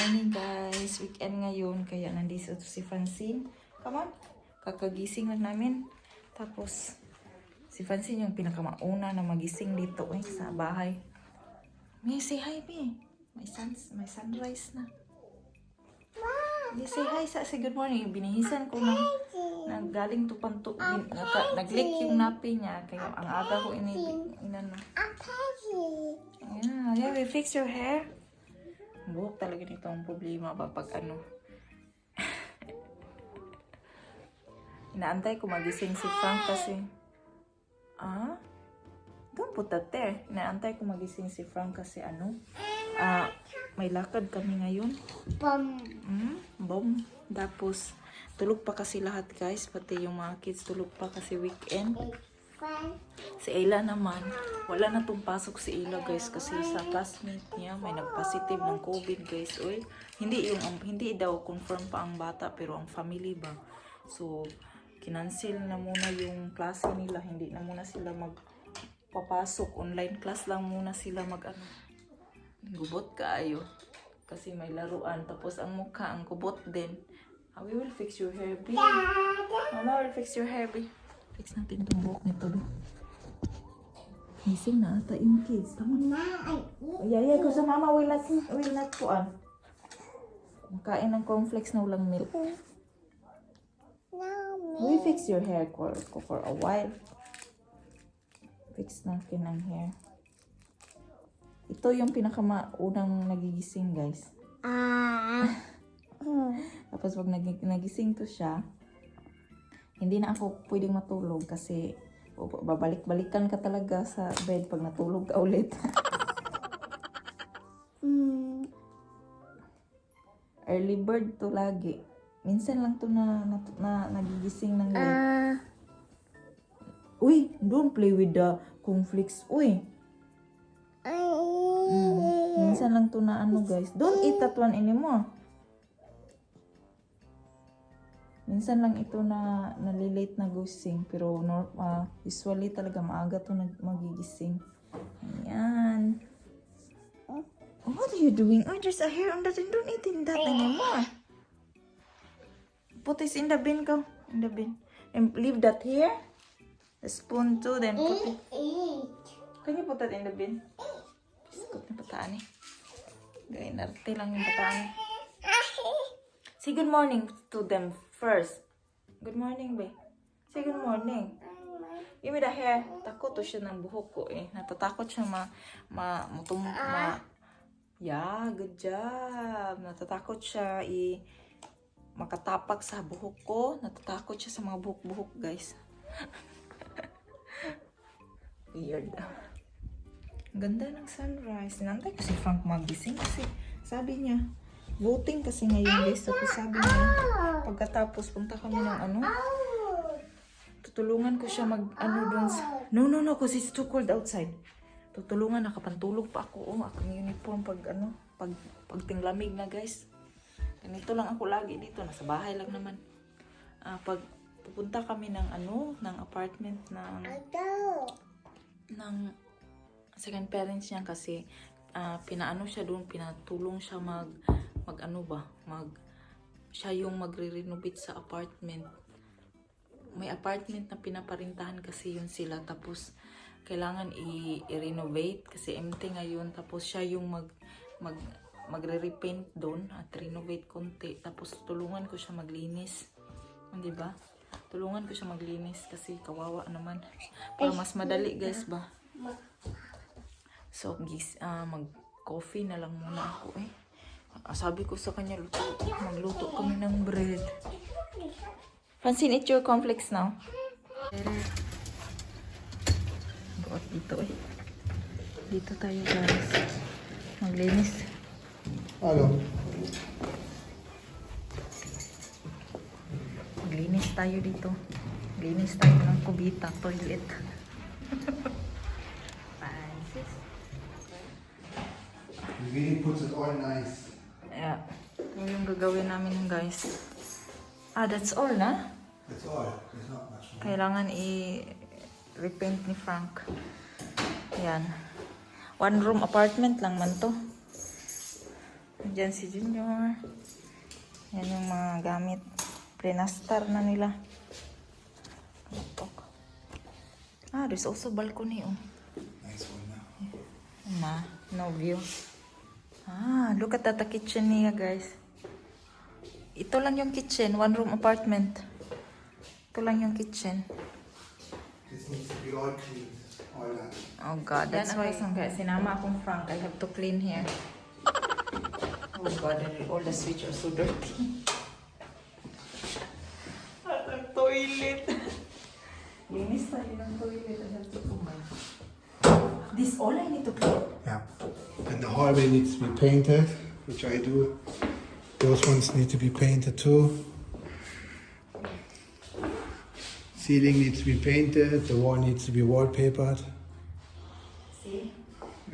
morning guys. Weekend ngayon kaya nandito si Francine. Come on. Kakagising lang namin. Tapos si Francine yung pinakamauna na magising dito sa bahay. May say hi be. May sunrise na. May say hi sa good morning. Binihisan ko ng galing tupanto. Nag-leak yung napi niya. Kaya ang aga ko inano. Yeah, we fix your hair. Buhok talaga nito ang problema ba pag ano. Inaantay ko magising si Frank kasi don't put that there. Inaantay ko magising si Frank kasi may lakad kami ngayon. Bom. Tapos tulog pa kasi lahat guys, pati yung mga kids tulog pa kasi weekend. Si Ayla naman, wala na tong pasok si Ayla guys kasi sa classmate niya may nagpositive ng COVID guys. Oy, hindi daw confirm pa ang bata pero ang family ba. So, kinancel na muna yung klase nila, hindi na muna sila magpapasok, online class lang muna sila gubot kaayo kasi may laruan tapos ang mukha ang gubot din. We will fix your hair, baby. Mama will fix your hair, baby. Fix natin itong buhok nito, do. Gising na ata yung kids. Come on. Yeah, ko sa mama will not kuan. Makain ng cornflakes na walang milk. We fix your hair for a while. Fix natin ang hair. Ito yung pinakamaunang nagigising, guys. Tapos pag nagising to siya, hindi na ako pwedeng matulog kasi babalik-balikan ka talaga sa bed pag natulog ka ulit. Early bird to lagi. Minsan lang to na nagigising ng late. Uy, don't play with the cornflakes. Uy. Minsan lang to na guys. Don't eat that one anymore. Minsan lang ito na nalilate na gising. Pero usually talaga maaga ito magigising. Ayan. What are you doing? Oh, there's a hair on that. Don't eat in that anymore. Put this in the bin, go. In the bin. And leave that here. The spoon too. Then put it. Can you put that in the bin? Biskot na pataan eh. Gawin narte lang yung pataan. Say good morning to them first. Good morning, babe. Say good morning. Give me the hair. Takot to siya ng buhok ko eh. Natatakot siya Yeah, good job. Natatakot siya makatapak sa buhok ko. Natatakot siya sa mga buhok-buhok, guys. Weird. Ganda ng sunrise. Nantay ko si Frank magising kasi sabi niya, voting kasi ngayon guys. Tapos sabi niya, pagkatapos punta kami ng tutulungan ko siya doon sa... No, because it's too cold outside. Tutulungan, nakapantulog pa ako. Akong uniform pag tinglamig na guys. Ganito lang ako lagi dito. Nasa bahay lang naman. Pag pupunta kami ng apartment ng second parents niya kasi pinaano siya doon, pinatulong siya siya yung magre-renovate sa apartment. May apartment na pinaparintahan kasi yun sila, tapos kailangan i-renovate kasi empty ngayon, tapos siya yung magre-repaint doon at renovate konti, tapos tulungan ko siya maglinis, di ba? Tulungan ko siya maglinis kasi kawawa naman para mas madali guys ba. So, mag-coffee na lang muna ako eh. Sabi ko sa kanya, magluto kami ng bread. Francine, eat your cornflakes now. Buot dito eh. Dito tayo guys. Maglinis. Hello. Maglinis tayo dito. Maglinis tayo ng kubita, toilet. Really puts it all nice. Yeah. Ito yung gagawin namin guys. That's all na? That's all. There's not much more. Kailangan i-repaint ni Frank. Yan. One room apartment lang man to. Diyan si Junior. Yan yung mga gamit. Plinastar na nila. There's also balcony, oh. Nice one now. No view. Look at that, the kitchen niya, guys. Ito lang yung kitchen, one room apartment. Ito lang yung kitchen. This needs to be all cleaned. All that. Oh God, that's why sinama akong Frank. I have to clean here. Oh God, and all the switch are so dirty. At ang toilet. Linis tayo ng toilet. I have to combine. This all I need to clean. Yeah. And the hallway needs to be painted, which I do. Those ones need to be painted too. Ceiling needs to be painted, the wall needs to be wallpapered, See?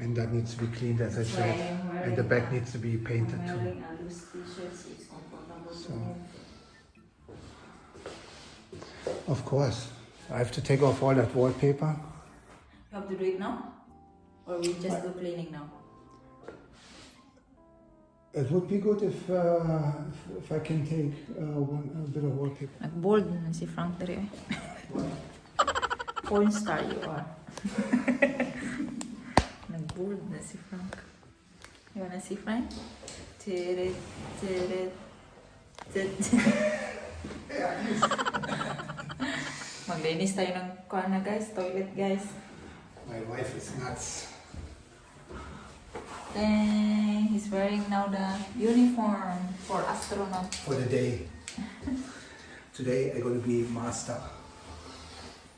and that needs to be cleaned as I said. And the back needs to be painted I'm too. wearing a loose t-shirt, so it's comfortable to So- move. Of course. I have to take off all that wallpaper. You have to do it now? Or we just do cleaning now? It would be good if I can take a bit of wallpaper. Nag-bold na si Frank dere. Porn star you are. Nag-bold na si Frank. You wanna see Frank? Tirit, tirit, tirit. Maglinis tayo ng kuwan na guys, toilet guys. My wife is nuts. Dang, he's wearing now the uniform for astronaut. For the day. Today I'm going to be master.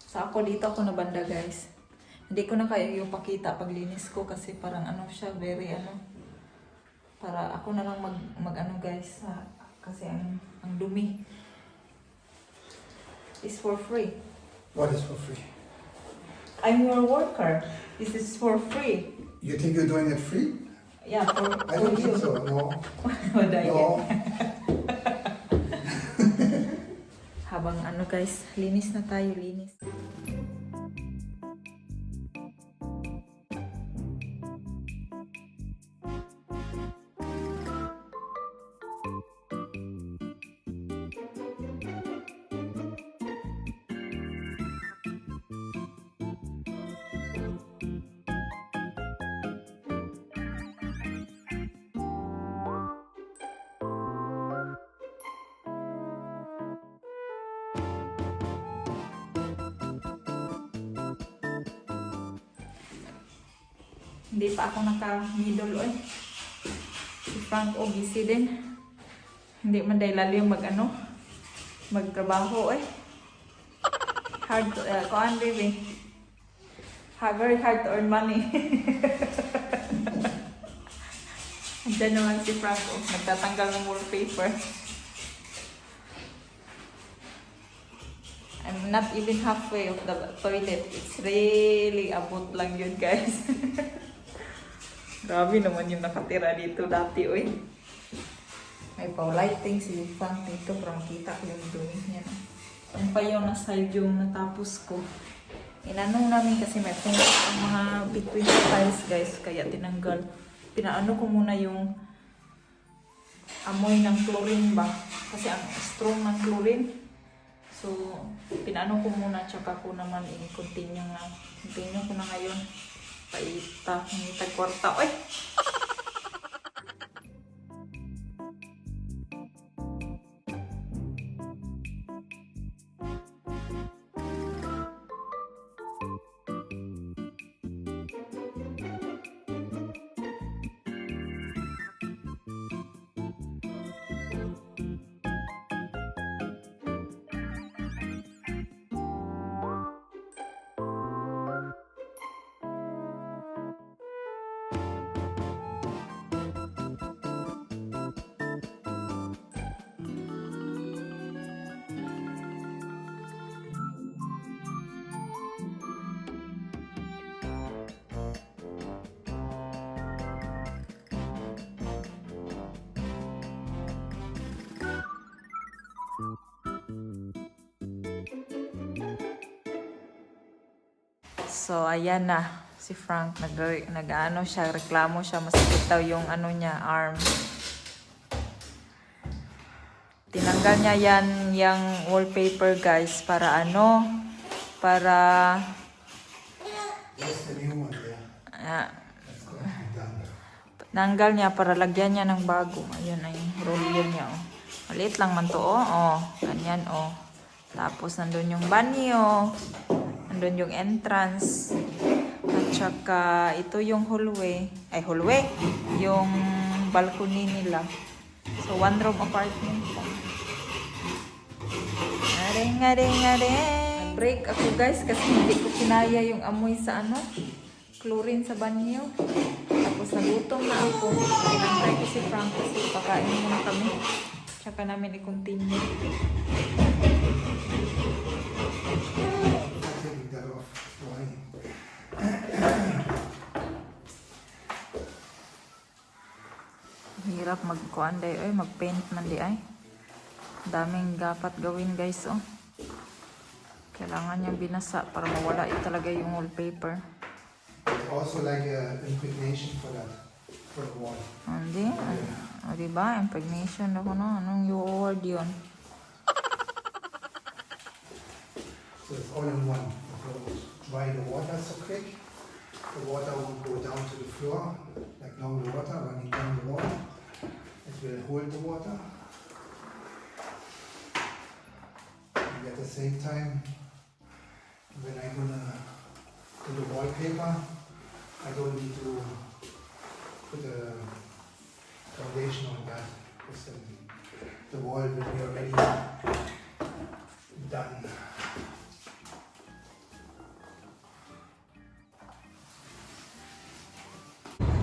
Sa ako dito ako nabanda guys. Hindi ko na kaya yung pakita paglinis ko kasi parang ano siya, very ano. Para ako na lang mag ano guys, kasi ang dumi. It's for free. What is for free? I'm your worker. This is for free. You think you're doing it free? Yeah, for I don't think so. No. No. No. Habang ano guys, linis na tayo, linis. Hindi pa ako naka-middle oy. Si Frank o busy din. Hindi man dahil lalo yung magtrabaho oy. Hard to, kuan baby. Very hard to earn money. Diyan naman si Frank o, nagtatanggal ng wallpaper. I'm not even halfway of the toilet. It's really abot lang yun guys. Grabe naman yung nakatira dito dati, oy. May pa-lighting si Frank dito para makita ko yung dumi niya. Yan pa yung na-side yung natapos ko. Inanong namin kasi may fungus ang mga between the tiles, guys. Kaya tinanggal. Pinaano ko muna yung amoy ng chlorine ba. Kasi ang strong ng chlorine. So, pinaano ko muna. Tsaka ko naman i-continue na. Continue ko na ngayon. Paita, ngitag kwarta. Oy! So, ayan na. Si Frank, nag-ano siya, reklamo siya. Masakit daw yung ano niya, arm. Tinanggal niya yan yung wallpaper guys para ano? Para That's the new one there. That's going to be done. nanggal niya para lagyan niya ng bago. Ayun ay roller niya. Oh. Maliit lang man to. Oh. Ganyan. Oh. Tapos nandun yung banyo. Nandun yung entrance. At saka ito yung hallway. Ay hallway. Yung balcony nila. So one room apartment po. Aring. Break ako guys kasi hindi ko kinaya yung amoy sa ano. Chlorine sa banyo. Tapos nagutom na ako. Pinantay ko si Frank kasi pakain muna kami. Tsaka namin i-continue. Taking that off. Why? Hirap magkuan day ay magpaint man di ay. Daming dapat gawin guys oh. Kailangan niyang binasa para mawala talaga yung wallpaper. Also like impregnation for that, for the wall. Hindi. O diba? Impregnation ako no. Anong award yun? So it's all in one. Dry the water so quick. The water won't go down to the floor like normal water running down the wall. It will hold the water. And at the same time, when I'm gonna do the wallpaper, I don't need to put a foundation on that because then the wall will be already done.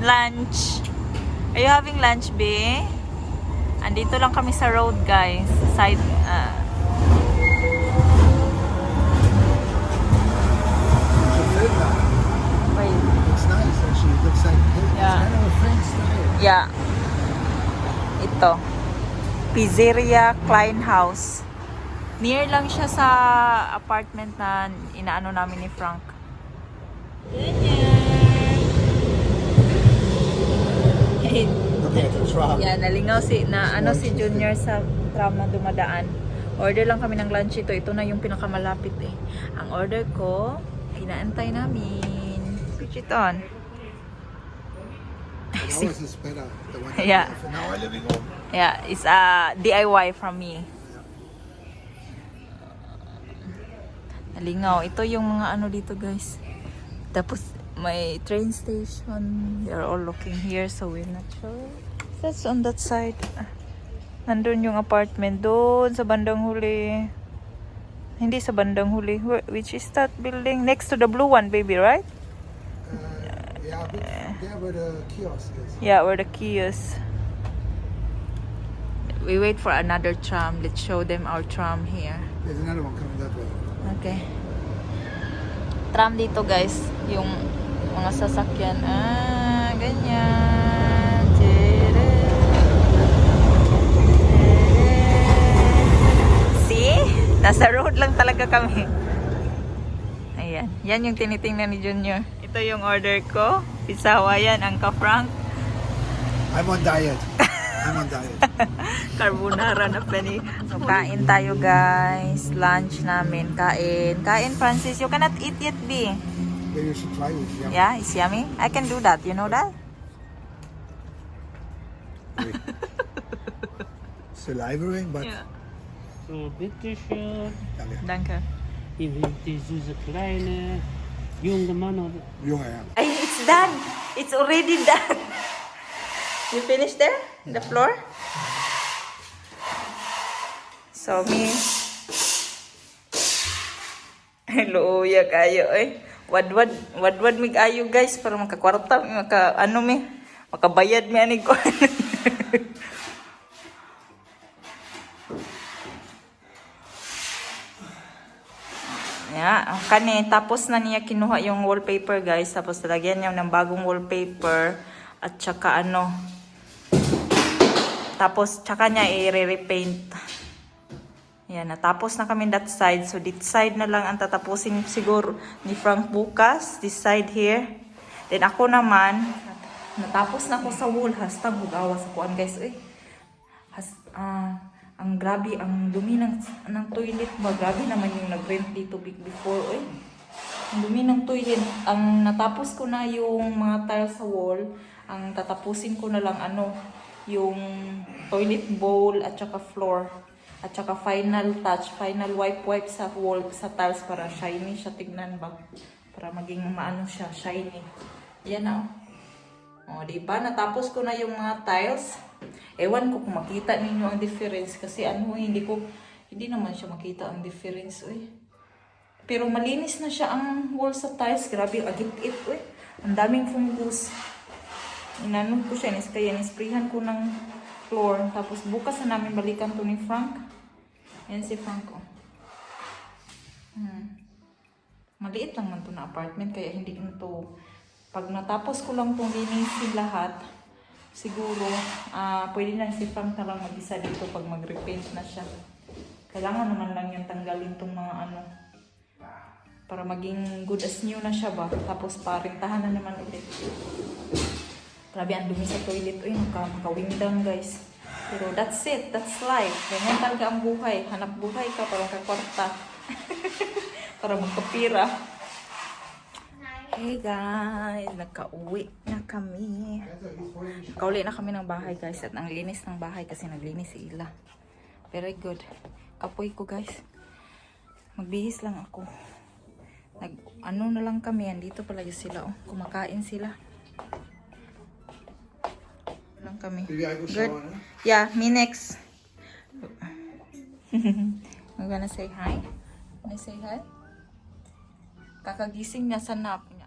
Lunch. Are you having lunch, be? Andito lang kami sa road, guys. Side, wait. It's nice actually. It looks like Yeah. kind of a French style. Yeah. Ito. Pizzeria Klein House. Near lang siya sa apartment na inaano namin ni Frank. Look at the truck. Yeah, nalingaw si Junior sa tram na dumadaan. Order lang kami ng lunch ito. Ito na yung pinakamalapit eh. Ang order ko, inaantay namin. Switch it on. Ours is better. The one Yeah. for now we're living home. Yeah, it's a DIY from me. Nalingaw. Ito yung mga ano dito guys. Tapos may train station. They're all looking here so we're not sure. That's on that side. Nandun yung apartment. Doon sa bandang huli. Hindi sa bandang huli. Which is that building? Next to the blue one, baby, right? Yeah, but there where the kiosk is. Yeah, where the kiosk. We wait for another tram. Let's show them our tram here. There's another one coming that way. Okay. Tram dito guys. Yung mga sasakyan. Ganyan. Tere. See? Nasa road lang talaga kami. Ayan. Yan yung tinitingnan ni Junior. Ito yung order ko. Pizza Hawaiian, Angka Frank. I'm on diet. I'm on diet. Carbonara na penny. So, kain tayo guys. Lunch namin. Kain. Kain, Francis. You cannot eat yet, B. Maybe you should try it. Yeah. Yeah, it's yummy. I can do that. You know that? Salivating, but So, bitteschön. danke. Danke. Hier wird die süße kleine junge Mann oder Junge, ja. Ay, it's done. It's already done. You finished there? The floor? So, me. Hello, ya kayo eh. Wadwad mig ayo guys para makakwarta, makabayad mi ani ko. Yeah, kani tapos na niya kinuha yung wallpaper guys, tapos lagyan niya ng bagong wallpaper at saka tapos tsaka niya i-repaint. Yan, natapos na kami that side. So, this side na lang ang tatapusin siguro ni Frank bukas. This side here. Then, ako naman, natapos na ako sa wall. Hastang hugawa sa kuan, guys. Uy. Ang grabe, ang dumi ng toilet ba? Grabe naman yung nag-rent dito before. Oy. Ang dumi ng toilet. Ang natapos ko na yung mga tiles sa wall. Ang tatapusin ko na lang yung toilet bowl at saka floor. At saka final touch, final wipe sa wall, sa tiles para shiny siya. Tignan ba? Para maging maano siya, shiny. Yan na. O, diba? Natapos ko na yung mga tiles. Ewan ko kung makita ninyo ang difference kasi hindi naman siya makita ang difference. Uy. Pero malinis na siya ang wall sa tiles. Grabe, agit-it. Uy. Ang daming fungus. Inanong ko siya, nisprayan ko ng floor. Tapos bukas na namin balikan to ni Frank. Ayan si Frank. Oh. Maliit lang man to na apartment kaya hindi ko to. Pag natapos ko lang itong linisin lahat, siguro, pwede na si Frank na lang mag-isa dito pag mag-repaint na siya. Kailangan naman lang yung tanggalin itong mga para maging good as new na siya ba. Tapos parintahan na naman ulit. Grabe, ang dumi sa toilet. Uy, makawingdang guys. Pero that's it. That's life. Ganyan talaga ang buhay. Hanap buhay ka para kakwarta. Para magkapira. Hey guys, nagka-uwi na kami. Nagka-uwi na kami ng bahay guys. At ang linis ng bahay kasi naglinis si Ila. Very good. Kapoy ko guys. Magbihis lang ako. Na lang kami. Andito pala sila. Oh. Kumakain sila. Lang kami. Maybe I go Good. shower, huh? Yeah, me next. I'm gonna say hi. Can I say hi? Kakagising niya sa nap niya.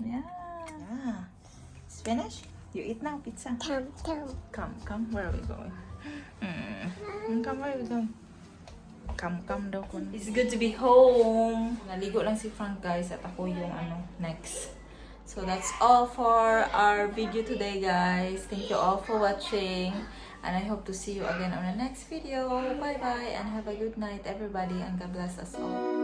Yeah. It's finished? You eat now, pizza? Come. Where are we going? Come, where are we going? Come daw kun. It's good to be home. Naligo lang si Frank guys at ako yung next. So that's all for our video today guys. Thank you all for watching. And I hope to see you again on the next video. Bye bye and have a good night everybody and God bless us all.